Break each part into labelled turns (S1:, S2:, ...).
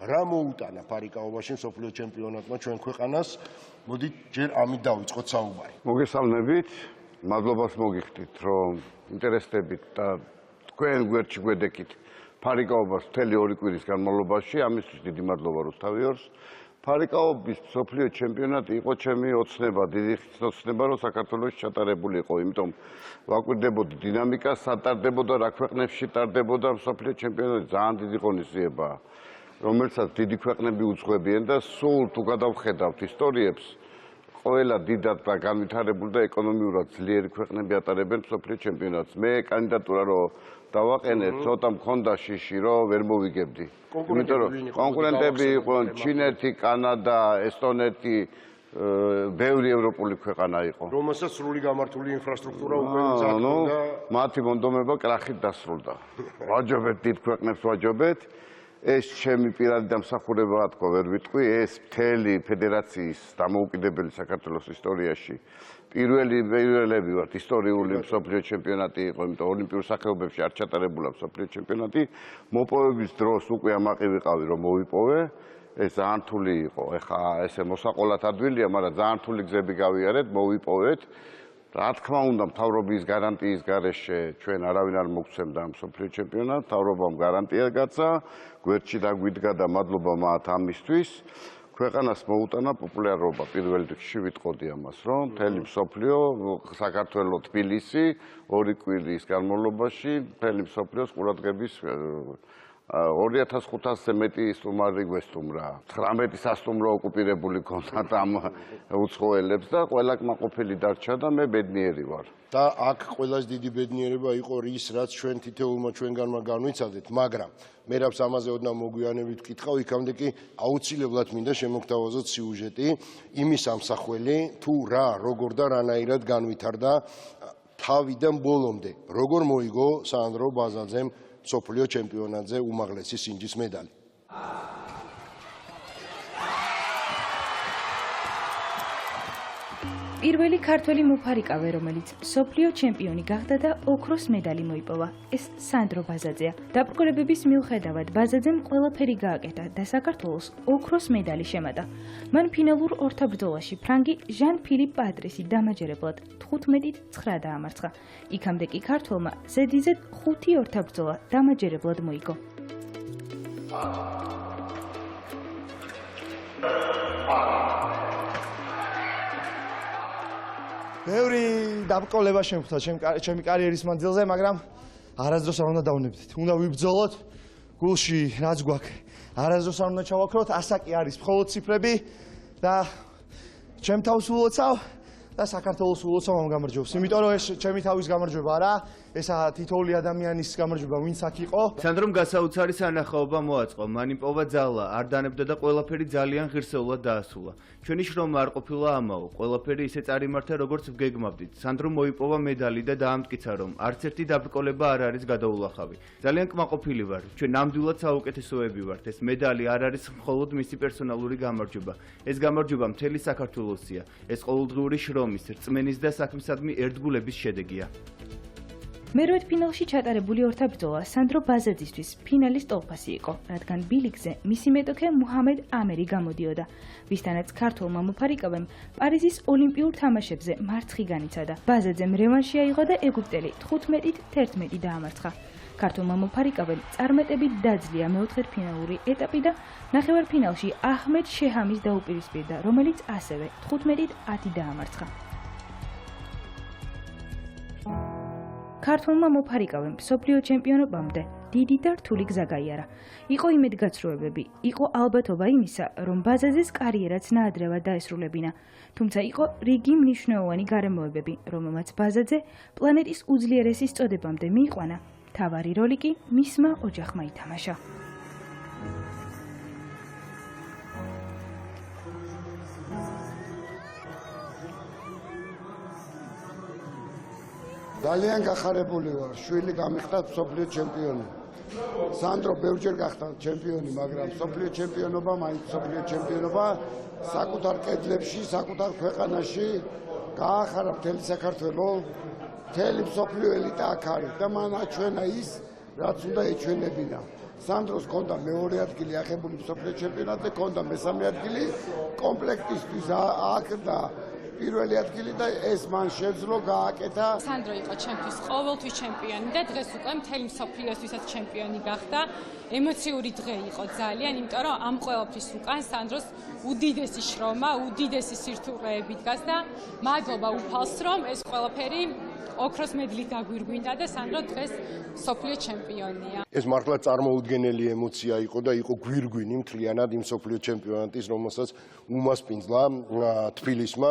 S1: რა მოუტანა ფარიკაობაში მსოფლიო ჩემპიონატმა ჩვენ ქვეყანას, მოდით ჯერ ამით დავიწყოთ საუბარი.
S2: მოგესალმებით, მადლობას მოგიხდით, რომ ინტერესდებით და თქვენ გვერდში გვედექით ფარიკაობას მთელი 2 კვირის განმავლობაში, ამისთვის დიდი მადლობა რუსთავიორს. ფარიკაობის მსოფლიო ჩემპიონატი იყო ჩემი ოცნება, დიდი ოცნება, რომ საქართველოში ჩატარებული იყო, იმიტომ ვაკვირდებოდი დინამიკას, სატარდებოდა რა ქვეყნებში ტარდებოდა მსოფლიო ჩემპიონატი, ძალიან დიდი ღონისძიებაა, რომელსაც დიდი ქვეყნები უძღვებიან და სულ თუ გადავხედავთ ისტორიებს, ყველა დიდად და განვითარებული და ეკონომიურად ძლიერი ქვეყნები ატარებენ მსოფლიო ჩემპიონატს. მე კანდიდატურა რომ დავაყენეთ, ცოტა მქონდა შიში, რომ ვერ მოვიგებდი. იმიტომ რომ კონკურენტები იყვნენ ჩინეთი, კანადა, ესტონეთი, ბევრი ევროპული ქვეყანა იყო.
S1: რომელსაც სრული გამართული ინფრასტრუქტურა უკვე ძახდა.
S2: მათი მონდომება კრახით დასრულდა. ვაჯობეთ დიდ ქვეყნებს ვაჯობეთ. ეს ჩემი პირადი დამსახურებაა თქო ვერ ვიტყვი, ეს მთელი ფედერაციის დამოუკიდებელი საქართველოს ისტორიაში პირველები ვართ ისტორიული მსოფლიო ჩემპიონატი იყო, იმიტომ ოლიმპიურ სახეობებში არ ჩატარებულა მსოფლიო ჩემპიონატი. მოპოვების დროს უკვე ამაყი ვიყავი რომ მოვიპოვე. ეს ძალიან რთული იყო. ეხლა ესე მოსაყოლად ადვილია, მაგრამ ძალიან რთული გზები გავიარეთ, მოვიპოვეთ. რა თქმა უნდა, მთავრობის გარანტიის გარეშე ჩვენ არავინ არ მოგცემდა მსოფლიო ჩემპიონატს, მთავრობამ გარანტია გაცა, გვერდში დაგვიდგა და მადლობა მათ ამისთვის. ქვეყანას მოუტანა პოპულარობა პირველ რიგში ვიტყოდი ამას, რომ მთელი მსოფლიო, საქართველოს თბილისი 2 კვირის განმავლობაში მთელი მსოფლიოს ყურადღების 2500-ზე მეტი სტუმარი გვესტუმრა. 19 სასტუმრო ოკუპირებული ქონდათ ამ უცხოელებს და ყველა კმაყოფილი დარჩა და მე ბედნიერი ვარ.
S1: და აქ ყველაზე დიდი ბედნიერება იყო ის, რაც ჩვენ თითოეულმა ჩვენგანმა განვიცადეთ, მაგრამ მე რაც ამაზე ოდნავ მოგვიანებით ვკითხავ, იქამდე კი აუცილებლად მინდა შემოგთავაზოთ სიუჟეტი იმის ამსახველი, თუ რა, როგორ და რანაირად განვითარდა თავიდან ბოლომდე, როგორ მოიგო სანდრო ბაზაძემ მსოფლიო ჩემპიონატზე უმაღლესი სინჯის მედალი.
S3: პირველი ქართველი მოფარიკავე, რომელიც მსოფლიო ჩემპიონი გახდა და ოქროს მედალი მოიპოვა, ეს სანდრო ბაზაძეა. დაბრკოლებების მიუხედავად ბაზაძემ ყველაფერი გააკეთა და საქართველოს ოქროს მედალი შემატა. მან ფინალურ ორთაბრძოლაში ფრანგი ჟან-ფილიპ პატრისი დამაჯერებლად 15-9 დაამარცხა. იქამდე კი ქართველმა ზედიზედ 5 ორთაბრძოლა დამაჯერებლად მოიგო.
S4: ბევრი დაბრკოლება შემხვდა ჩემი კარიერის მანძილზე, მაგრამ არასდროს არ უნდა დავნებდეთ. უნდა ვიბრძოლოთ გულში რაც გვაქვს. არასდროს არ უნდა ჩავაქროთ, ასაკი არის მხოლოდ ციფრები და ჩემ თავს ულოცავ და საქართველოს ულოცავ ამ გამარჯვებას. იმიტომ რომ ეს ჩემი თავის გამარჯვება არა, ესა თითოეული ადამიანის გამარჯვება, ვინც აქ იყო.
S5: სანდრომ გასაოცარი სანახაობა მოაწყო, მან იმპოვა ძალა, არ დანებდა და ყველაფერი ძალიან ღირსეულად დაასრულა. ჩვენი შრომა არ ყოფილა ამაო, ყველაფერი ისე წარიმართა, როგორც ვგეგმავდით. სანდრომ მოიპოვა მედალი და დაამტკიცა, რომ არც ერთი დაბრკოლება არ არის გადაულახავი. ძალიან კმაყოფილი ვარ, ჩვენ ნამდვილად საუკეთესოები ვართ. ეს მედალი არ არის მხოლოდ მისი პერსონალური გამარჯვება. ეს გამარჯვება მთელი საქართველოსია. ეს ყოველდღიური შრომის, რწმენის და საქმისადმი ერთგულების შედეგია.
S3: მერვედ ფინალში ჩატარებული ორთაბრძოლა სანდრო ბაზაძისთვის ფინალის ტოლფასი იყო, რადგან ბილიკზე მისი მეტოქე მუჰამედ ამერი გამოდიოდა, ვისთანაც ქართველმა მოფარიკავემ პარიზის ოლიმპიურ თამაშებზე მარცხი განიცადა. ბაზაძემ რევანში აიღო და ეგვიპტელი 15-11 დაამარცხა. ქართულმა მოფარიკავემ წარმატებით დაძლია მეოთხედფინალური ეტაპი და ნახევარფინალში აჰმედ შეჰამის დაუპირისპირდა, რომელიც ასევე 15-10 დაამარცხა. ქართულმა მოფარიკავემ მსოფლიო ჩემპიონობამდე დიდი და რთული გზა გაიარა. იყო იმედგაცრუებები, იყო ალბათობა იმისა, რომ ბაზაძეს კარიერაც ნაადრევად დაესრულებინა. თუმცა იყო რიგი მნიშვნელოვანი გარემოებები, რომელმაც ბაზაძე პლანეტის უძლიერესის წოდებამდე მიიყვანა. თავარი როლი კი მისმა ოჯახმა ითამაშა.
S6: ძალიან გახარებული ვარ, შვილი გამიხდა მსოფლიო ჩემპიონი. სანდრო ბევრჯერ გახდა ჩემპიონი, მაგრამ მსოფლიო ჩემპიონობა, მაინც მსოფლიო ჩემპიონობა საკუთარ კედლებში, საკუთარ ქვეყანაში გაახარა მთელი საქართველოს, მთელი მსოფლიო ელიტა აქ არის და მან აჩვენა ის, რაც უნდა ეჩვენებინა. სანდროს ქონდა მეორე ადგილი აღებული მსოფლიო ჩემპიონატზე, ქონდა მესამე ადგილი კომპლექტისთვის აქდა პირველი ადგილი და ეს მან შეძლო გააკეთა.
S7: სანდრო იყო ჩემთვის ყოველთვის ჩემპიონი და დღეს უკვე მთელი მსოფლიოსთვისაც ჩემპიონი გახდა. ემოციური დღე იყო ძალიან, იმიტომ რომ ამ ყველაფრის უკან სანდროს უდიდესი შრომა, უდიდესი სირთულეები დგას და მადლობა უფალს, რომ ეს ყველაფერი ოქროს მედლით დაგვირგვინდა და სანდრო დღეს მსოფლიო ჩემპიონია.
S1: ეს მართლა წარმოუდგენელი ემოცია იყო და იყო გვირგვინი მთლიანად იმ მსოფლიო ჩემპიონატის, რომელსაც უმასპინძლა თბილისმა,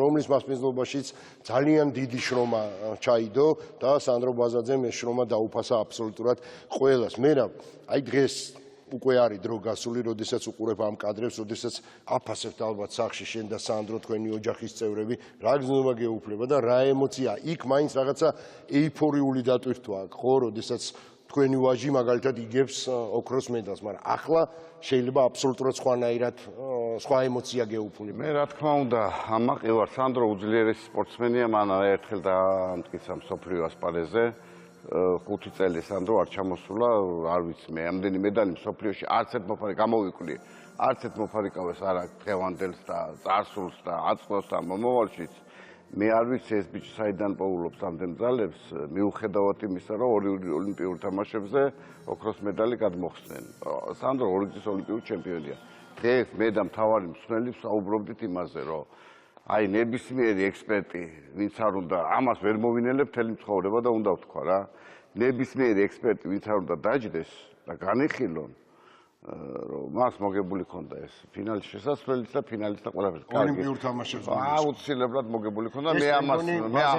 S1: რომლის მასპინძლობაშიც ძალიან დიდი შრომა ჩაიდო და სანდრო ბაზაძემ ეს შრომა დაუფასა აბსოლუტურად ყველას. მე რა, აი დღეს უკვე არის დრო გასული, როდესაც უყურებ ამ კადრებს, როდესაც აფასებთ ალბათ სახში შენ და სანდრო თქვენი ოჯახის წევრები, რა გზნობა გეუფლება და რა ემოცია. იქ მაინც რაღაცა ეიფორიული დატვირთვა აქვს, ხო, როდესაც თქვენი ვაჟი მაგალითად იგებს ოქროს მედალს, მაგრამ ახლა შეიძლება აბსოლუტურად სხვანაირად სხვა ემოცია გეუფლება.
S2: მე რა თქმა უნდა, ამაყი ვარ, სანდრო უძლიერესი სპორტსმენია, მან ერთხელ დაამტკიცა მსოფლიო ასპარეზზე. 5 წელი სანდრო არ ჩამოსულა, არ ვიცი მე, ამდენი მედალი მსოფლიოში არც ერთ მოფარი გამოვიკვლიე, არც ერთ მოფარიკავეს არ აქვს დღევანდელს და წარსულს და აწმოს და მომავალშიც. მე არ ვიცი ეს ბიჭი საიდან პოულობს ამდენ ძალებს, მიუხედავად იმისა, რომ ორი ოლიმპიურ თამაშებზე ოქროს მედალი გადმოხსნენ. სანდრო ორგზის ოლიმპიური ჩემპიონია. დღეს მე და მთავარი მსმენელი საუბრობდით იმაზე, რომ აი ნებისმიერი ექსპერტი, ვინც არ უნდა ამას ვერ მოვინელებ მთელი ცხოვრება და უნდა ვთქვა რა. ნებისმიერი ექსპერტი, ვინც არ უნდა დაჯდეს და განიხილონ, რომ მას მოგებული ქონდა ეს ფინალის შესასვლელიც და ფინალის და ყველაფერი.
S1: ოლიმპიურ თამაშებზე.
S2: აუცილებლად მოგებული ქონდა. მე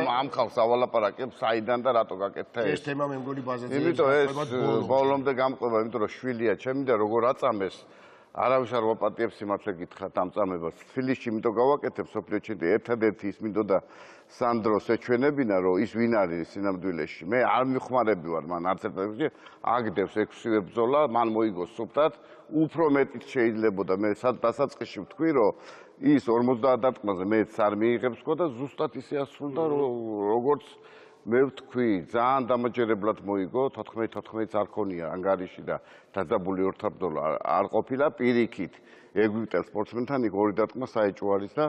S2: ამ ხალხს ავალაპარაკებ, საიდან და რატო გაკეთდა ეს.
S1: ეს თემა მე მგონი ბაზაზე.
S2: იმიტომ ეს ბოლომდე გამყვება, იმიტომ რომ შვილია ჩემი და როგორ აწამეს არავის არ ვაპატიებს სიმართლე გითხრათ ამ წამებას. თბილისში იმიტომ გავაკეთებ სოფლიო ჩემპიონატი, ერთადერთი ის მინდოდა სანდროს ეჩვენებინა, რომ ის ვინ არის სინამდვილეში. მე არ მიხმარები ვარ მან არც ერთ აგდებს 6-ვე ბრძოლა, მან მოიგო სუფთად, უფრო მეტიც შეიძლებოდა. მე დასაწყისში ვთქვი, რომ ის 50 დარტყმაზე მეც არ მიიღებს ხო და ზუსტად ისე ასრულდა, როგორც მე ვთქვი, ძალიან დამაჯერებლად მოიგო, 14-14 არ ქონია ანგარიში და დაძაბული ორთაბრძოლა არ ყოფილა პირიქით. ეგვიპტელ სპორტსმენთან იქ ორი დარტყმა საეჭვო არის და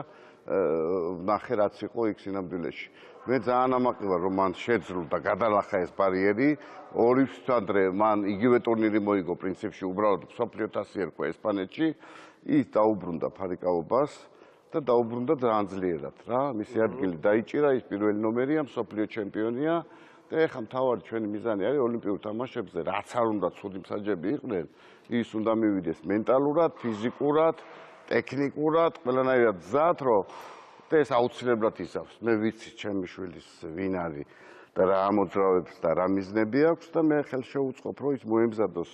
S2: ვნახე რაც იყო იქ სინამდვილეში. მე ძალიან ამაყი ვარ, რომ მან შეძლო და გადალახა ეს ბარიერი. ორი სანდრე მან იგივე ტურნირი მოიგო პრინციპში, უბრალოდ მსოფლიო თასი ერქვა ესპანეთში. ის დაუბრუნდა ფარიკაობას. და დაუბრუნდა ძალიან ძლიერად რა. მისი ადგილი დაიჭირა, ის პირველი ნომერია, მსოფლიო ჩემპიონია და ეხლა მთავარი ჩვენი მიზანი არის ოლიმპიურ თამაშებზე, რაც არ უნდა ცუდი მსაჯები იყვნენ, ის უნდა მივიდეს მენტალურად, ფიზიკურად, ტექნიკურად, ყველანაირად გზად, რომ და ეს აუცილებლად იზავს. მე ვიცი ჩემი შვილის ვინ არის და რა ამოძრავებს და რა მიზნები აქვს და მე ხელშეუწყობ, რომ ის მოემზადოს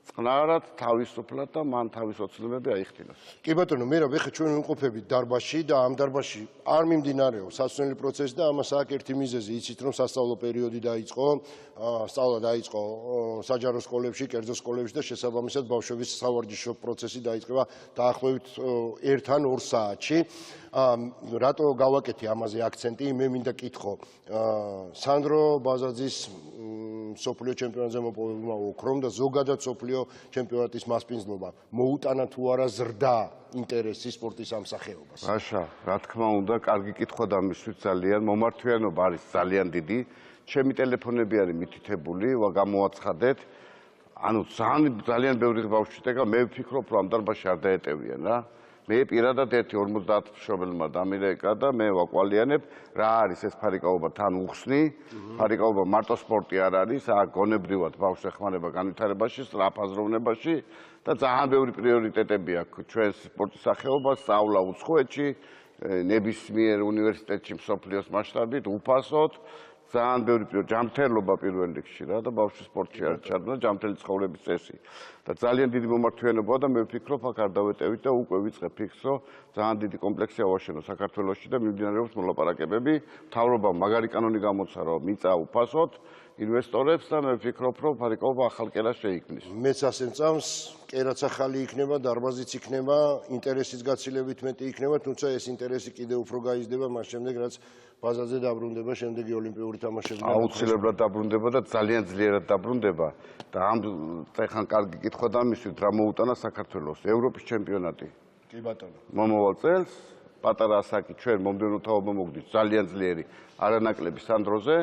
S2: წყნარად, თავისუფლად და მან თავის ოცნებები აიხდინოს.
S1: კი ბატონო, მე რა ვეხე ჩვენ ვიმყოფებით დარბაზში და ამ დარბაზში არ მიმდინარეობს სასწავლელი პროცესი და ამას აქ ერთი მიზეზი იცით რომ სასწავლო პერიოდი დაიწყო, სწავლა დაიწყო საჯარო სკოლებში, კერძო სკოლებში და შესაბამისად ბავშვების სავარჯიშო პროცესი დაიწყება დაახლოებით 1-2 საათში. რატო გავაკეთე ამაზე აქცენტი? მე მინდა კითხო, სანდრო ბაზაძის სოფლიო ჩემპიონატზე მოპოვებულმა ოქრომ და ზოგადად სოფლიო ჩემპიონატის მასპინძლობამ მოუტანა თუ არა ზრდა ინტერესი სპორტის ამ სახეობას?
S2: მაშა, რა თქმა უნდა, კარგი კითხვა დამისვით ძალიან. მომართვიანობა არის ძალიან დიდი. ჩემი ტელეფონები არის მითითებული, გამოვაცხადეთ. ანუ ძალიან ბევრი ბავშვი და მე ვფიქრობ, რომ ამ დარბაზში არ დაეტევიან რა. მე პირადად 50 მშობელმა დამირეკა და მე ვაკვალიანებ რა არის ეს ფარიკაობა თან უხსნი. ფარიკაობა მარტო სპორტი არ არის, აქ გონებრივად ბავშვს ეხმარება განვითარებაში, სწრაფაზროვნებაში და ძალიან ბევრი პრიორიტეტები აქვს ჩვენს სპორტის სახეობას, სწავლა უცხოეთში, ნებისმიერ უნივერსიტეტში მსოფლიოს მასშტაბით, უფასოდ. ძალიან ბევრი ჯამთელობა პირველ რიგში რა და ბავშვის სპორტში არ ჩადმა ჯამთელი ცხოვრების წესი და ძალიან დიდი მომართვიანობაა და მე ვფიქრობ აქ არ დავეტევით და უკვე ვიწყებ ფიქრს რომ ძალიან დიდი კომპლექსი ავაშენო საქართველოში და მიმდინარეობს მოლაპარაკებები მთავრობამ მაგარი კანონი გამოცა რომ მიწა უფასოდ ინვესტორებს და მე ვფიქრობ, რომ ფარიკაობა ახალ კერას შეიქმნის.
S1: მეც ასე წამს, კერაც ახალი იქნება, დარბაზიც იქნება, ინტერესის გაცილებით მეტი იქნება, თუმცა ეს ინტერესი კიდევ უფრო გაიზრდება მას შემდეგ, რაც ბაზაზე დაბრუნდება შემდეგი ოლიმპიური თამაშები.
S2: აუცილებლად დაბრუნდება და ძალიანძლიერად დაბრუნდება და ამ წეხან კარგი კითხვა დამისვით, რა მოუტანა საქართველოს ევროპის ჩემპიონატი.
S1: კი ბატონო.
S2: მომავალ წელს პატარა ასაკი ჩვენ მომდევნო თაობა მოგდით ძალიან ძლიერი არანაკლები სანდროზე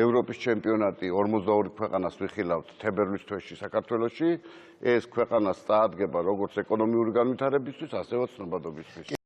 S2: ევროპის ჩემპიონატი 42 ქვეყანას ვიხილავთ თებერვლის თვეში საქართველოში ეს ქვეყანა წაადგება როგორც ეკონომიური განვითარებისთვის ასეც ცნობადობისთვის